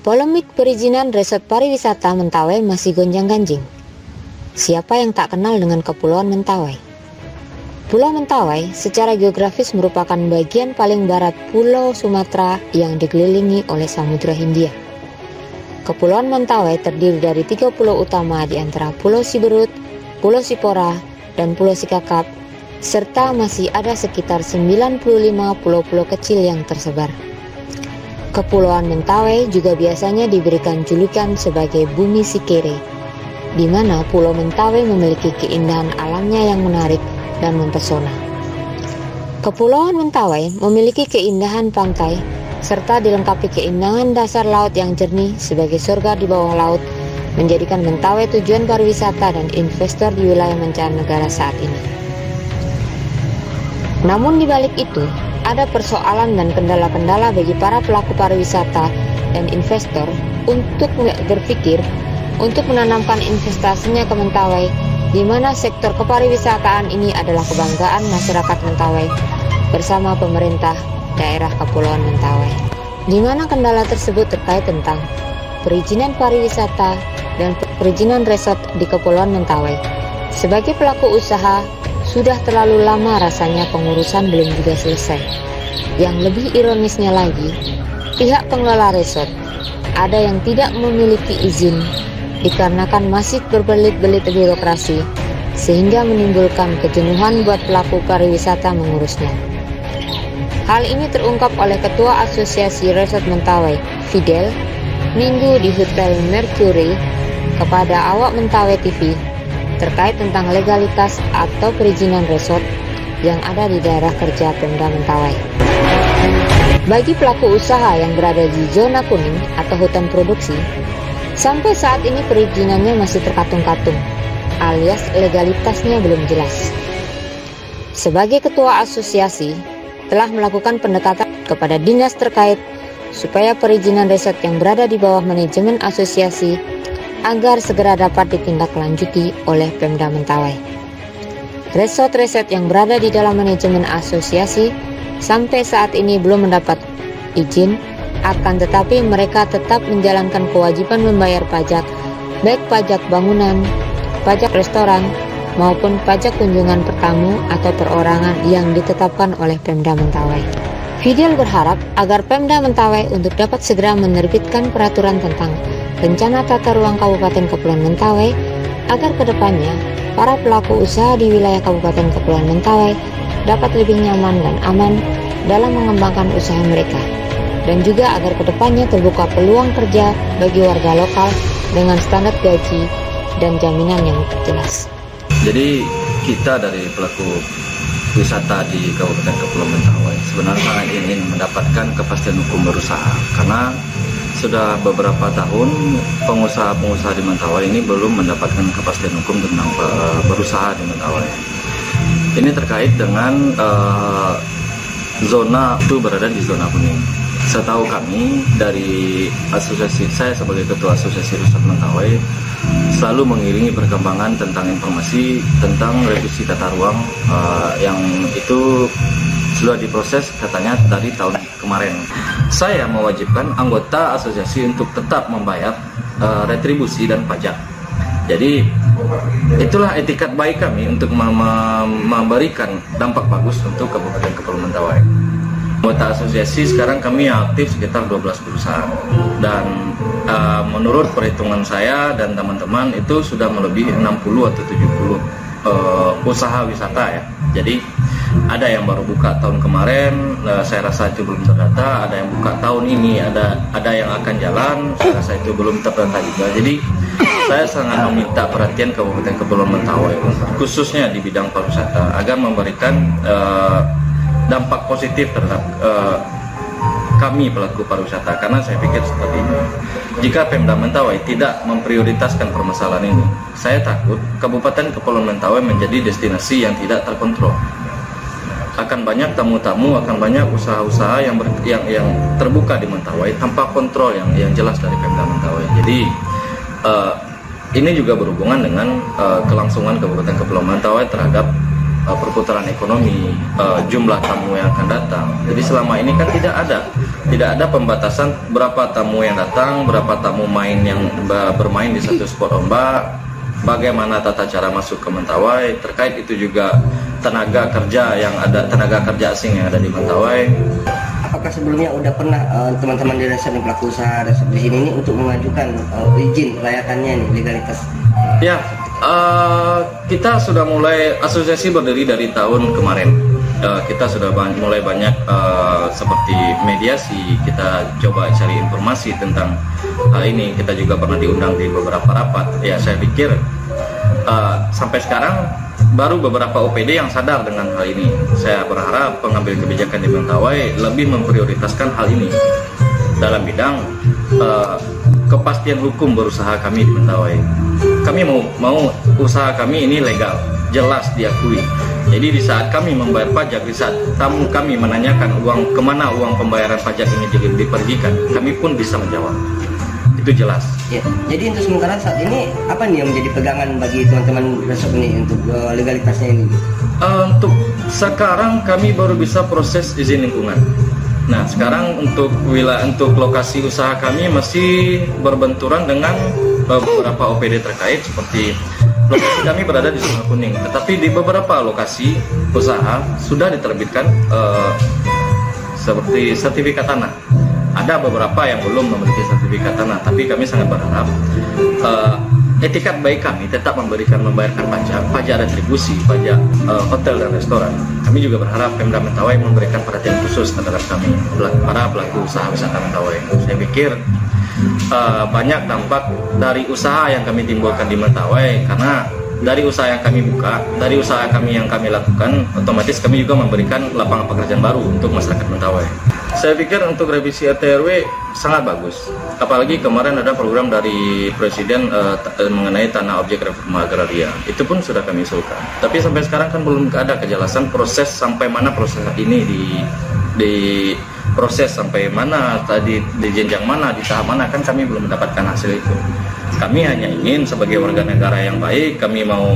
Polemik perizinan resort pariwisata Mentawai masih gonjang-ganjing. Siapa yang tak kenal dengan Kepulauan Mentawai? Pulau Mentawai secara geografis merupakan bagian paling barat Pulau Sumatera yang dikelilingi oleh Samudra Hindia. Kepulauan Mentawai terdiri dari 3 pulau utama di antara Pulau Siberut, Pulau Sipora, dan Pulau Sikakap, serta masih ada sekitar 95 pulau-pulau kecil yang tersebar. Kepulauan Mentawai juga biasanya diberikan julukan sebagai Bumi Sikere, di mana Pulau Mentawai memiliki keindahan alamnya yang menarik dan mempesona. Kepulauan Mentawai memiliki keindahan pantai, serta dilengkapi keindahan dasar laut yang jernih sebagai surga di bawah laut, menjadikan Mentawai tujuan pariwisata dan investor di wilayah mancanegara saat ini. Namun di balik itu, ada persoalan dan kendala-kendala bagi para pelaku pariwisata dan investor untuk berpikir untuk menanamkan investasinya ke Mentawai, di mana sektor kepariwisataan ini adalah kebanggaan masyarakat Mentawai bersama pemerintah daerah Kepulauan Mentawai. Di mana kendala tersebut terkait tentang perizinan pariwisata dan perizinan resort di Kepulauan Mentawai. Sebagai pelaku usaha, sudah terlalu lama rasanya pengurusan belum juga selesai. Yang lebih ironisnya lagi, pihak pengelola resort ada yang tidak memiliki izin dikarenakan masih berbelit-belit birokrasi, sehingga menimbulkan kejenuhan buat pelaku pariwisata mengurusnya. Hal ini terungkap oleh Ketua Asosiasi Resort Mentawai, Fidel, Minggu di Hotel Mercury kepada awak Mentawai TV terkait tentang legalitas atau perizinan resort yang ada di daerah kerja Pemda Mentawai. Bagi pelaku usaha yang berada di zona kuning atau hutan produksi, sampai saat ini perizinannya masih terkatung-katung, alias legalitasnya belum jelas. Sebagai ketua asosiasi, telah melakukan pendekatan kepada dinas terkait supaya perizinan resort yang berada di bawah manajemen asosiasi agar segera dapat ditindaklanjuti oleh Pemda Mentawai. Resort-resort yang berada di dalam manajemen asosiasi sampai saat ini belum mendapat izin, akan tetapi mereka tetap menjalankan kewajiban membayar pajak, baik pajak bangunan, pajak restoran, maupun pajak kunjungan pertamu atau perorangan yang ditetapkan oleh Pemda Mentawai. Fidel berharap agar Pemda Mentawai untuk dapat segera menerbitkan peraturan tentang rencana tata ruang Kabupaten Kepulauan Mentawai agar kedepannya para pelaku usaha di wilayah Kabupaten Kepulauan Mentawai dapat lebih nyaman dan aman dalam mengembangkan usaha mereka, dan juga agar kedepannya terbuka peluang kerja bagi warga lokal dengan standar gaji dan jaminan yang jelas. Jadi kita dari pelaku wisata di Kabupaten Kepulauan Mentawai sebenarnya sangat ingin mendapatkan kepastian hukum berusaha, karena sudah beberapa tahun pengusaha-pengusaha di Mentawai ini belum mendapatkan kepastian hukum tentang berusaha di Mentawai. Ini terkait dengan zona itu berada di zona kuning. Setahu kami dari asosiasi, saya sebagai ketua asosiasi Resort Mentawai selalu mengiringi perkembangan tentang informasi tentang revisi tata ruang yang itu sudah diproses katanya dari tahun kemarin. Saya mewajibkan anggota asosiasi untuk tetap membayar retribusi dan pajak. Jadi itulah etikat baik kami untuk memberikan dampak bagus untuk Kabupaten Kepulauan Mentawai. Anggota asosiasi sekarang kami aktif sekitar 12 perusahaan, dan menurut perhitungan saya dan teman-teman itu sudah melebihi 60 atau 70 usaha wisata ya. Jadi ada yang baru buka tahun kemarin, saya rasa itu belum terdata. Ada yang buka tahun ini, ada yang akan jalan, saya rasa itu belum terdata juga. Jadi saya sangat meminta perhatian Kabupaten Kepulauan Mentawai, khususnya di bidang pariwisata, agar memberikan dampak positif terhadap kami pelaku pariwisata. Karena saya pikir seperti ini, jika Pemda Mentawai tidak memprioritaskan permasalahan ini, saya takut Kabupaten Kepulauan Mentawai menjadi destinasi yang tidak terkontrol. Akan banyak tamu-tamu, akan banyak usaha-usaha yang terbuka di Mentawai tanpa kontrol yang jelas dari Pemda Mentawai. Jadi ini juga berhubungan dengan kelangsungan Kabupaten Kepulauan Mentawai terhadap perputaran ekonomi, jumlah tamu yang akan datang. Jadi selama ini kan tidak ada pembatasan berapa tamu yang datang, berapa tamu main yang bermain di satu spot ombak, bagaimana tata cara masuk ke Mentawai, terkait itu juga tenaga kerja asing yang ada di Mentawai. Apakah sebelumnya udah pernah teman-teman di resort pelaku usaha resort di sini ini untuk mengajukan izin kelayakannya nih, legalitas? Ya, kita sudah mulai, asosiasi berdiri dari tahun kemarin. Kita sudah mulai banyak seperti mediasi, kita coba cari informasi tentang hal ini. Kita juga pernah diundang di beberapa rapat. Ya, saya pikir sampai sekarang baru beberapa OPD yang sadar dengan hal ini. Saya berharap pengambil kebijakan di Mentawai lebih memprioritaskan hal ini dalam bidang kepastian hukum berusaha kami di Mentawai. Kami mau usaha kami ini legal, jelas diakui. Jadi di saat kami membayar pajak, di saat tamu kami menanyakan kemana uang pembayaran pajak ini dipergikan, kami pun bisa menjawab. Itu jelas. Ya, jadi untuk sementara saat ini apa nih yang menjadi pegangan bagi teman-teman resort ini untuk legalitasnya ini? Untuk sekarang kami baru bisa proses izin lingkungan. Nah, sekarang untuk lokasi usaha kami masih berbenturan dengan beberapa OPD terkait, seperti lokasi kami berada di zona kuning, tetapi di beberapa lokasi usaha sudah diterbitkan seperti sertifikat tanah. Ada beberapa yang belum memiliki sertifikat tanah, tapi kami sangat berharap etikat baik kami tetap membayarkan pajak retribusi, pajak hotel dan restoran. Kami juga berharap Pemda Mentawai memberikan perhatian khusus terhadap kami, para pelaku usaha wisata Mentawai. Saya pikir banyak dampak dari usaha yang kami timbulkan di Mentawai, karena dari usaha yang kami buka, dari usaha kami yang kami lakukan, otomatis kami juga memberikan lapangan pekerjaan baru untuk masyarakat Mentawai. Saya pikir untuk revisi RT/RW sangat bagus. Apalagi kemarin ada program dari Presiden mengenai tanah objek reforma agraria. Itu pun sudah kami usulkan. Tapi sampai sekarang kan belum ada kejelasan proses sampai mana proses ini di proses sampai mana, tadi di jenjang mana, di tahap mana, kan kami belum mendapatkan hasil itu. Kami hanya ingin sebagai warga negara yang baik, kami mau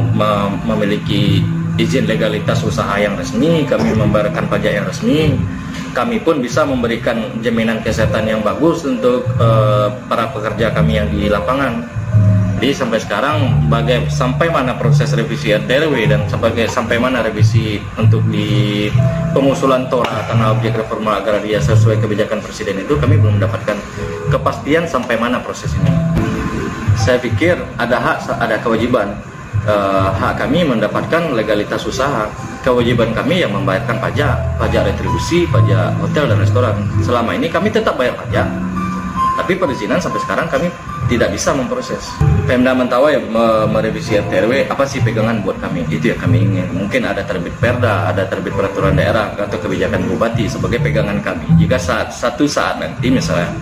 memiliki izin legalitas usaha yang resmi, kami membayarkan pajak yang resmi, kami pun bisa memberikan jaminan kesehatan yang bagus untuk para pekerja kami yang di lapangan. Jadi sampai sekarang sampai mana proses revisi RT/RW dan sampai mana revisi untuk di pengusulan TORA tanah objek reforma agraria sesuai kebijakan Presiden itu, kami belum mendapatkan kepastian sampai mana proses ini. Saya pikir ada hak, ada kewajiban. Hak kami mendapatkan legalitas usaha, kewajiban kami yang membayarkan pajak retribusi, pajak hotel dan restoran. Selama ini kami tetap bayar pajak, tapi perizinan sampai sekarang kami tidak bisa memproses. Pemda Mentawai merevisi RT/RW, apa sih pegangan buat kami? Itu yang kami ingin. Mungkin ada terbit perda, ada terbit peraturan daerah atau kebijakan bupati sebagai pegangan kami. Jika suatu saat nanti misalnya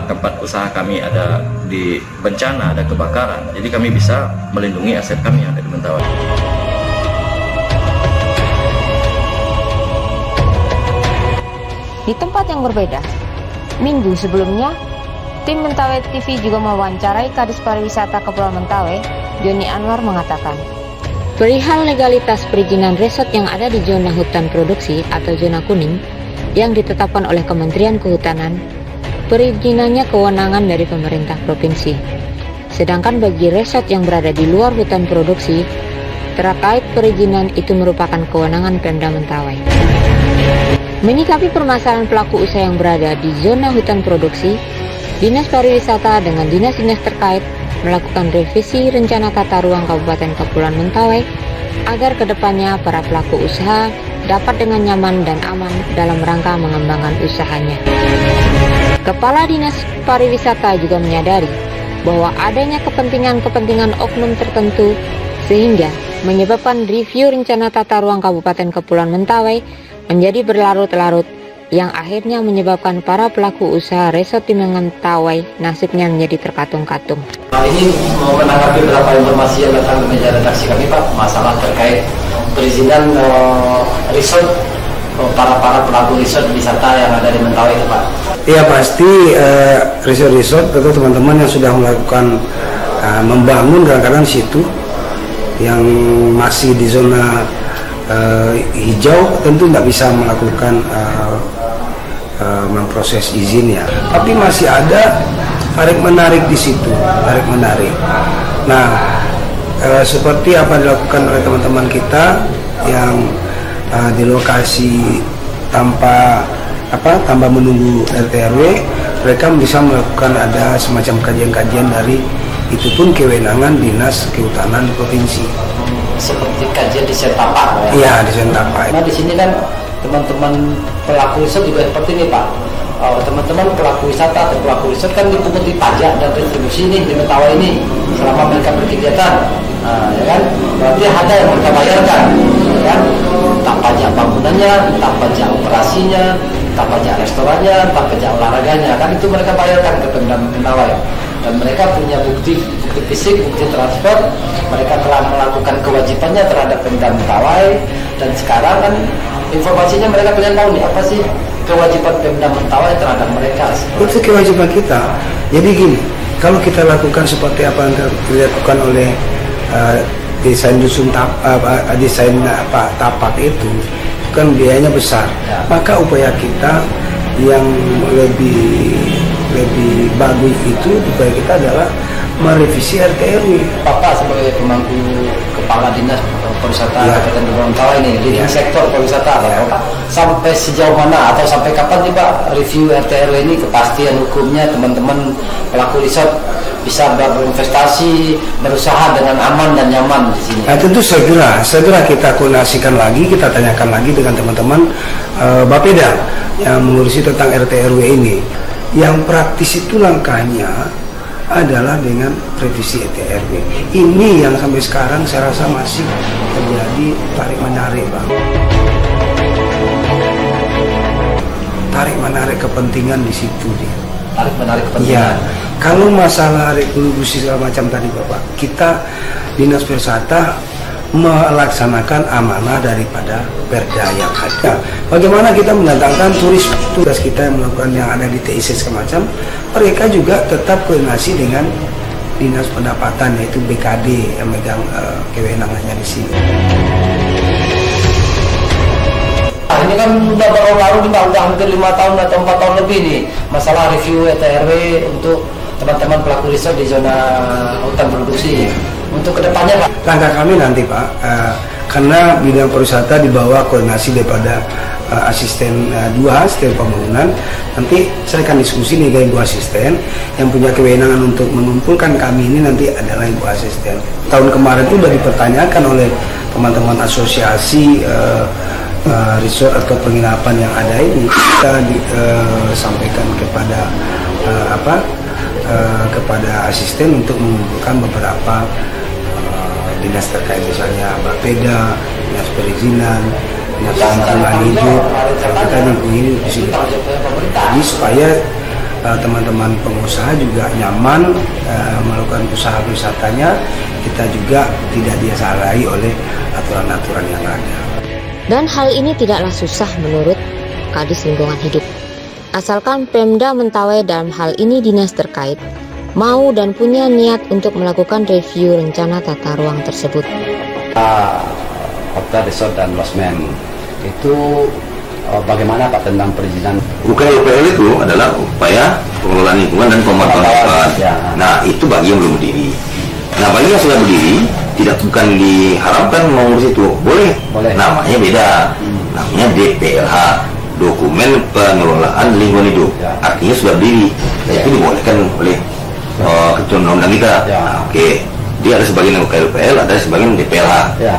tempat usaha kami ada di bencana, ada kebakaran, jadi kami bisa melindungi aset kami yang ada di Mentawai. Di tempat yang berbeda, minggu sebelumnya, tim Mentawai TV juga mewawancarai Kadis Pariwisata Kepulauan Mentawai, Joni Anwar mengatakan, perihal legalitas perizinan resort yang ada di zona hutan produksi atau zona kuning yang ditetapkan oleh Kementerian Kehutanan, perizinannya kewenangan dari pemerintah provinsi. Sedangkan bagi resort yang berada di luar hutan produksi, terkait perizinan itu merupakan kewenangan Pemda Mentawai. Menyikapi permasalahan pelaku usaha yang berada di zona hutan produksi, Dinas Pariwisata dengan dinas-dinas terkait melakukan revisi rencana tata ruang Kabupaten Kepulauan Mentawai agar kedepannya para pelaku usaha dapat dengan nyaman dan aman dalam rangka mengembangkan usahanya. Kepala Dinas Pariwisata juga menyadari bahwa adanya kepentingan-kepentingan oknum tertentu sehingga menyebabkan review rencana tata ruang Kabupaten Kepulauan Mentawai menjadi berlarut-larut yang akhirnya menyebabkan para pelaku usaha resort di Mentawai nasibnya menjadi terkatung-katung. Ini mau menanggapi beberapa informasi yang datang ke meja redaksi kami, Pak, masalah terkait perizinan resort para pelaku resort wisata yang ada di Mentawai itu, Pak. Iya, pasti resort atau teman-teman yang sudah melakukan membangun kadang-kadang di situ yang masih di zona hijau tentu tidak bisa melakukan memproses izin ya. Tapi masih ada tarik menarik di situ, tarik menarik. Nah, seperti apa dilakukan oleh teman-teman kita yang di lokasi tanpa menunggu RT/RW, mereka bisa melakukan ada semacam kajian-kajian dari itu pun kewenangan Dinas Kehutanan Provinsi. Seperti kajian di Sentapa ya? Iya, di Sentapa. Nah, di sini kan teman-teman pelaku riset juga seperti ini Pak. Teman-teman pelaku wisata atau pelaku riset kan dipunguti pajak dan retribusi nih di Mentawai ini selama mereka berkegiatan, ya kan? Berarti ada yang mereka bayarkan, ya kan? Entah pajak bangunannya, entah pajak operasinya, entah pajak restorannya, entah pajak olahraganya, kan itu mereka bayarkan ke Pemda Mentawai. Dan mereka punya bukti fisik, bukti transfer, mereka telah melakukan kewajibannya terhadap Pemda Mentawai, dan sekarang kan informasinya mereka pengen tahu nih apa sih kewajiban Pemda Mentawai terhadap mereka. Itu kewajiban kita. Jadi gini, kalau kita lakukan seperti apa yang dilakukan oleh desain dusun tapak itu kan biayanya besar. Ya. Maka upaya kita yang lebih bagus itu upaya kita adalah merevisi RT/RW. Bapak sebagai pemangku kepala dinas pariwisata Kabupaten Mentawai ini di sektor pariwisata, Pak, sampai sejauh mana atau sampai kapan nih Pak review RT/RW ini, kepastian hukumnya teman-teman pelaku resort bisa berinvestasi, berusaha dengan aman dan nyaman di sini? Nah, tentu segera kita koordinasikan lagi, kita tanyakan lagi dengan teman-teman Bapeda yang mengurusi tentang RT/RW ini. Yang praktis itu langkahnya adalah dengan revisi RT/RW. Ini yang sampai sekarang saya rasa masih terjadi tarik menarik, Bang. Tarik menarik kepentingan di situ dia. Tarik menarik kepentingan. Ya, kalau masalah retribusi segala macam tadi Bapak, kita Dinas Pariwisata melaksanakan amanah daripada Perda yang ada. Bagaimana kita mendatangkan tugas kita yang melakukan yang ada di TIC semacam, mereka juga tetap koordinasi dengan Dinas Pendapatan yaitu BKD yang megang kewenangannya di sini. Ini kan udah baru kita udah hampir 5 tahun atau 4 tahun lebih nih masalah review RT/RW untuk teman-teman pelaku riset di zona hutan produksi. Untuk kedepannya Pak, langkah kami nanti Pak, karena bidang pariwisata di bawah koordinasi daripada asisten asisten pembangunan, nanti saya akan diskusi nih dengan ibu asisten yang punya kewenangan untuk mengumpulkan kami ini nanti adalah ibu asisten. Tahun kemarin itu sudah dipertanyakan oleh teman-teman asosiasi resort atau penginapan yang ada ini, kita sampaikan kepada kepada asisten untuk mengumpulkan beberapa dinas terkait, misalnya Bapeda, dinas perizinan, dinas lingkungan hidup, kita ini di sini. Jadi supaya teman-teman pengusaha juga nyaman melakukan usaha wisatanya, kita juga tidak disalahi oleh aturan-aturan yang ada. Dan hal ini tidaklah susah menurut Kadis Lingkungan Hidup. Asalkan Pemda Mentawai dalam hal ini dinas terkait mau dan punya niat untuk melakukan review rencana tata ruang tersebut. Hotel, resort, dan losmen itu bagaimana Pak tentang perizinan? UKLPL itu adalah upaya pengelolaan lingkungan dan pemantauan lingkungan. Ya. Nah, itu bagi yang belum berdiri. Nah, bagi yang sudah berdiri, bukan diharapkan mengurus itu. Boleh. Namanya beda. Namanya DPLH, Dokumen Pengelolaan Lingkungan Hidup. Ya. Artinya sudah berdiri. Dan itu dibolehkan oleh ketentuan undang-undang kita. Ya. Nah, dia ada sebagian UKLPL, ada sebagian DPLH. Ya.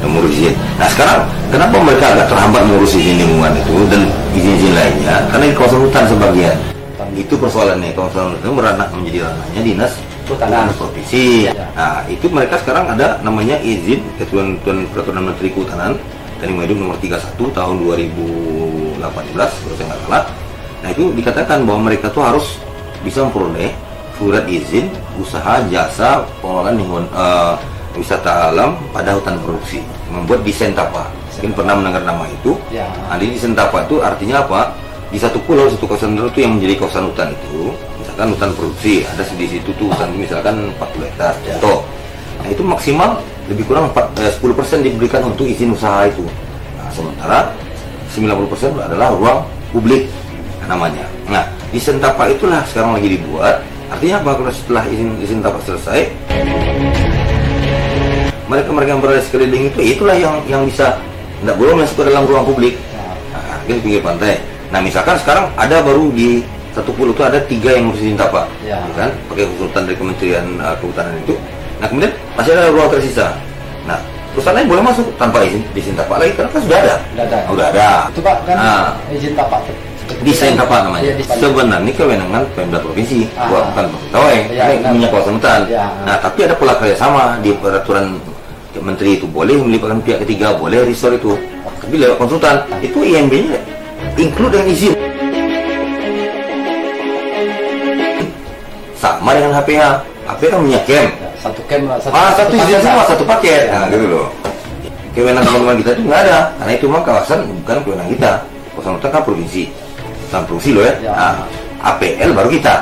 Mengurus izin. Nah, sekarang kenapa mereka agak terhambat mengurus izin lingkungan itu dan izin-izin lainnya? Karena di kawasan hutan sebagian. Itu persoalannya, kawasan hutan itu meranah menjadi ranahnya Dinas Kehutanan Provinsi. Ya. Nah, itu mereka sekarang ada namanya izin Ketentuan Peraturan Menteri Kehutanan dan Lingkungan Hidup nomor 31 tahun 2018 kalau saya nggak salah. Nah, itu dikatakan bahwa mereka tuh harus bisa memperoleh surat izin usaha jasa pengelolaan lingkungan wisata alam pada hutan produksi, membuat di Sentapa. Mungkin pernah mendengar nama itu. Ya. Nah, di Sentapa itu artinya apa? Di satu pulau, satu kawasan tertentu yang menjadi kawasan hutan itu, misalkan hutan produksi, ada di situ tuh hutan misalkan 40 hektar contoh. Nah, itu maksimal 5 lebih kurang 10% diberikan untuk izin usaha itu. Nah, sementara 90% adalah ruang publik namanya. Nah, izin tapak itulah sekarang lagi dibuat. Artinya apa? Kalau setelah izin tapak selesai, mereka yang berada di sekeliling itulah yang bisa, tidak boleh masuk ke dalam ruang publik. Nah, di pinggir pantai. Nah, misalkan sekarang ada baru di satu pulau itu ada 3 yang harus izin tapak, kan? Pakai konsultan dari Kementerian Kehutanan itu. Nah, kemudian masih ada ruang tersisa. Nah, perusahaan lain boleh masuk tanpa izin tapak lagi karena kan sudah ada. Sudah ada. Itu Pak kan izin tapak. Desain tapak namanya. Sebenarnya kewenangan Pemda provinsi, bukan Mentawai. Ini punya kawasan hutan. Nah, tapi ada pola kerjasama di peraturan Menteri itu boleh melibatkan pihak ketiga, boleh resort itu. Tapi lewat konsultan itu IMB-nya include dengan izin. Sama dengan HPH. HPH kan punya camp. Satu camp, satu izin semua, satu paket. Nah, gitu loh. Kewenangan teman-teman kita itu nggak ada, karena itu memang kawasan bukan kewenangan kita. Kawasan hutan kan provinsi. Hutan provinsi loh ya. Nah, APL baru kita.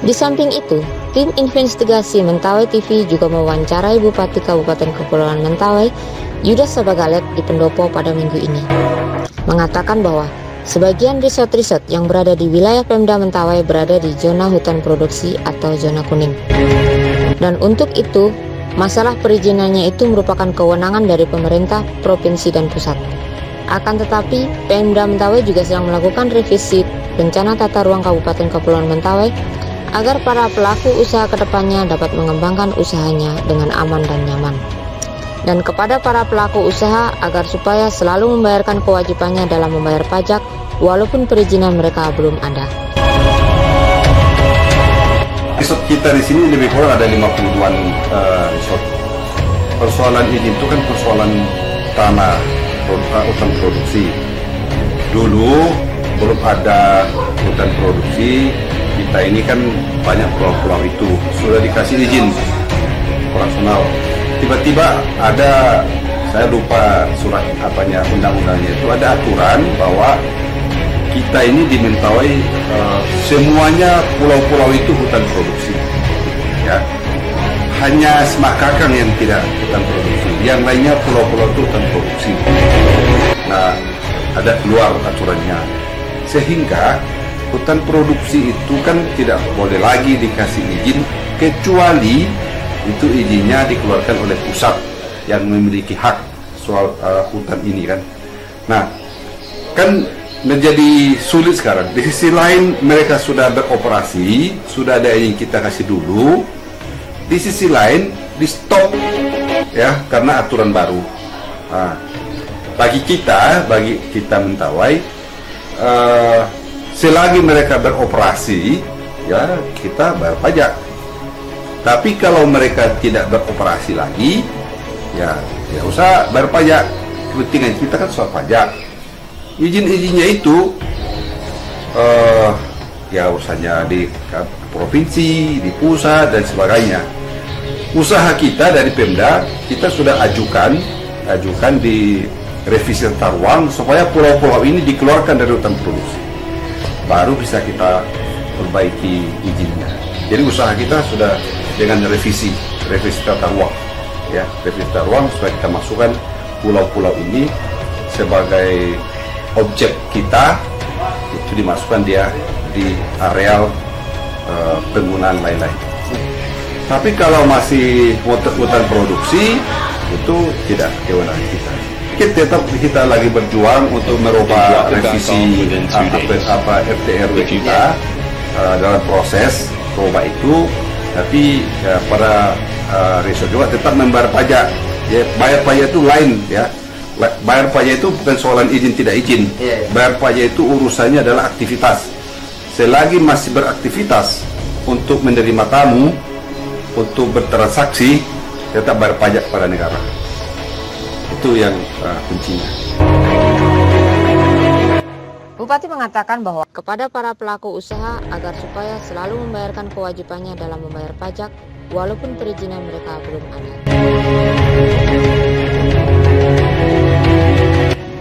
Di samping itu, tim investigasi Mentawai TV juga mewawancarai Bupati Kabupaten Kepulauan Mentawai, Yudas Sabagalet di Pendopo pada minggu ini. Mengatakan bahwa sebagian resort-resort yang berada di wilayah Pemda Mentawai berada di zona hutan produksi atau zona kuning. Dan untuk itu, masalah perizinannya itu merupakan kewenangan dari pemerintah, provinsi, dan pusat. Akan tetapi, Pemda Mentawai juga sedang melakukan revisi rencana tata ruang Kabupaten Kepulauan Mentawai agar para pelaku usaha kedepannya dapat mengembangkan usahanya dengan aman dan nyaman. Dan kepada para pelaku usaha agar supaya selalu membayarkan kewajibannya dalam membayar pajak walaupun perizinan mereka belum ada. Resort kita di sini lebih kurang ada 52-an resort. Persoalan izin itu kan persoalan tanah hutan produksi. Dulu belum ada hutan produksi, kita ini kan banyak pulau-pulau itu sudah dikasih izin operasional. Tiba-tiba ada, saya lupa surat apanya, undang-undangnya itu ada aturan bahwa kita ini di Mentawai semuanya pulau-pulau itu hutan produksi, ya. Hanya Semakakang yang tidak hutan produksi, yang lainnya pulau-pulau itu hutan produksi. Nah, ada keluar aturannya, sehingga hutan produksi itu kan tidak boleh lagi dikasih izin kecuali itu izinnya dikeluarkan oleh pusat yang memiliki hak soal hutan ini kan. Nah, kan menjadi sulit sekarang. Di sisi lain mereka sudah beroperasi, sudah ada yang kita kasih dulu. Di sisi lain di stop ya karena aturan baru. Nah, bagi kita Mentawai, selagi mereka beroperasi ya kita bayar pajak. Tapi kalau mereka tidak beroperasi lagi ya tidak usah bayar pajak. Kepentingan kita kan soal pajak. Izin-izinnya itu ya usahanya di provinsi, di pusat dan sebagainya. Usaha kita dari Pemda kita sudah ajukan di revisi tata ruang supaya pulau-pulau ini dikeluarkan dari hutan produksi. Baru bisa kita perbaiki izinnya. Jadi usaha kita sudah dengan revisi tata ruang, ya revisi tata ruang supaya kita masukkan pulau-pulau ini sebagai objek kita, itu dimasukkan dia di areal penggunaan lain-lain. Tapi kalau masih hutan produksi itu tidak kewenangan kita. Kita lagi berjuang untuk merubah revisi RTRW kita dalam proses merubah itu. Tapi ya, pada resort juga tetap membayar pajak. Ya, bayar pajak itu lain ya. Bayar pajak itu bukan soalan izin tidak izin. Bayar pajak itu urusannya adalah aktivitas. Selagi masih beraktivitas untuk menerima tamu, untuk bertransaksi, tetap bayar pajak pada negara. Itu yang kuncinya. Bupati mengatakan bahwa kepada para pelaku usaha agar supaya selalu membayarkan kewajibannya dalam membayar pajak walaupun perizinan mereka belum ada.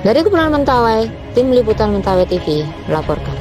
Dari Kepulauan Mentawai, tim liputan Mentawai TV melaporkan.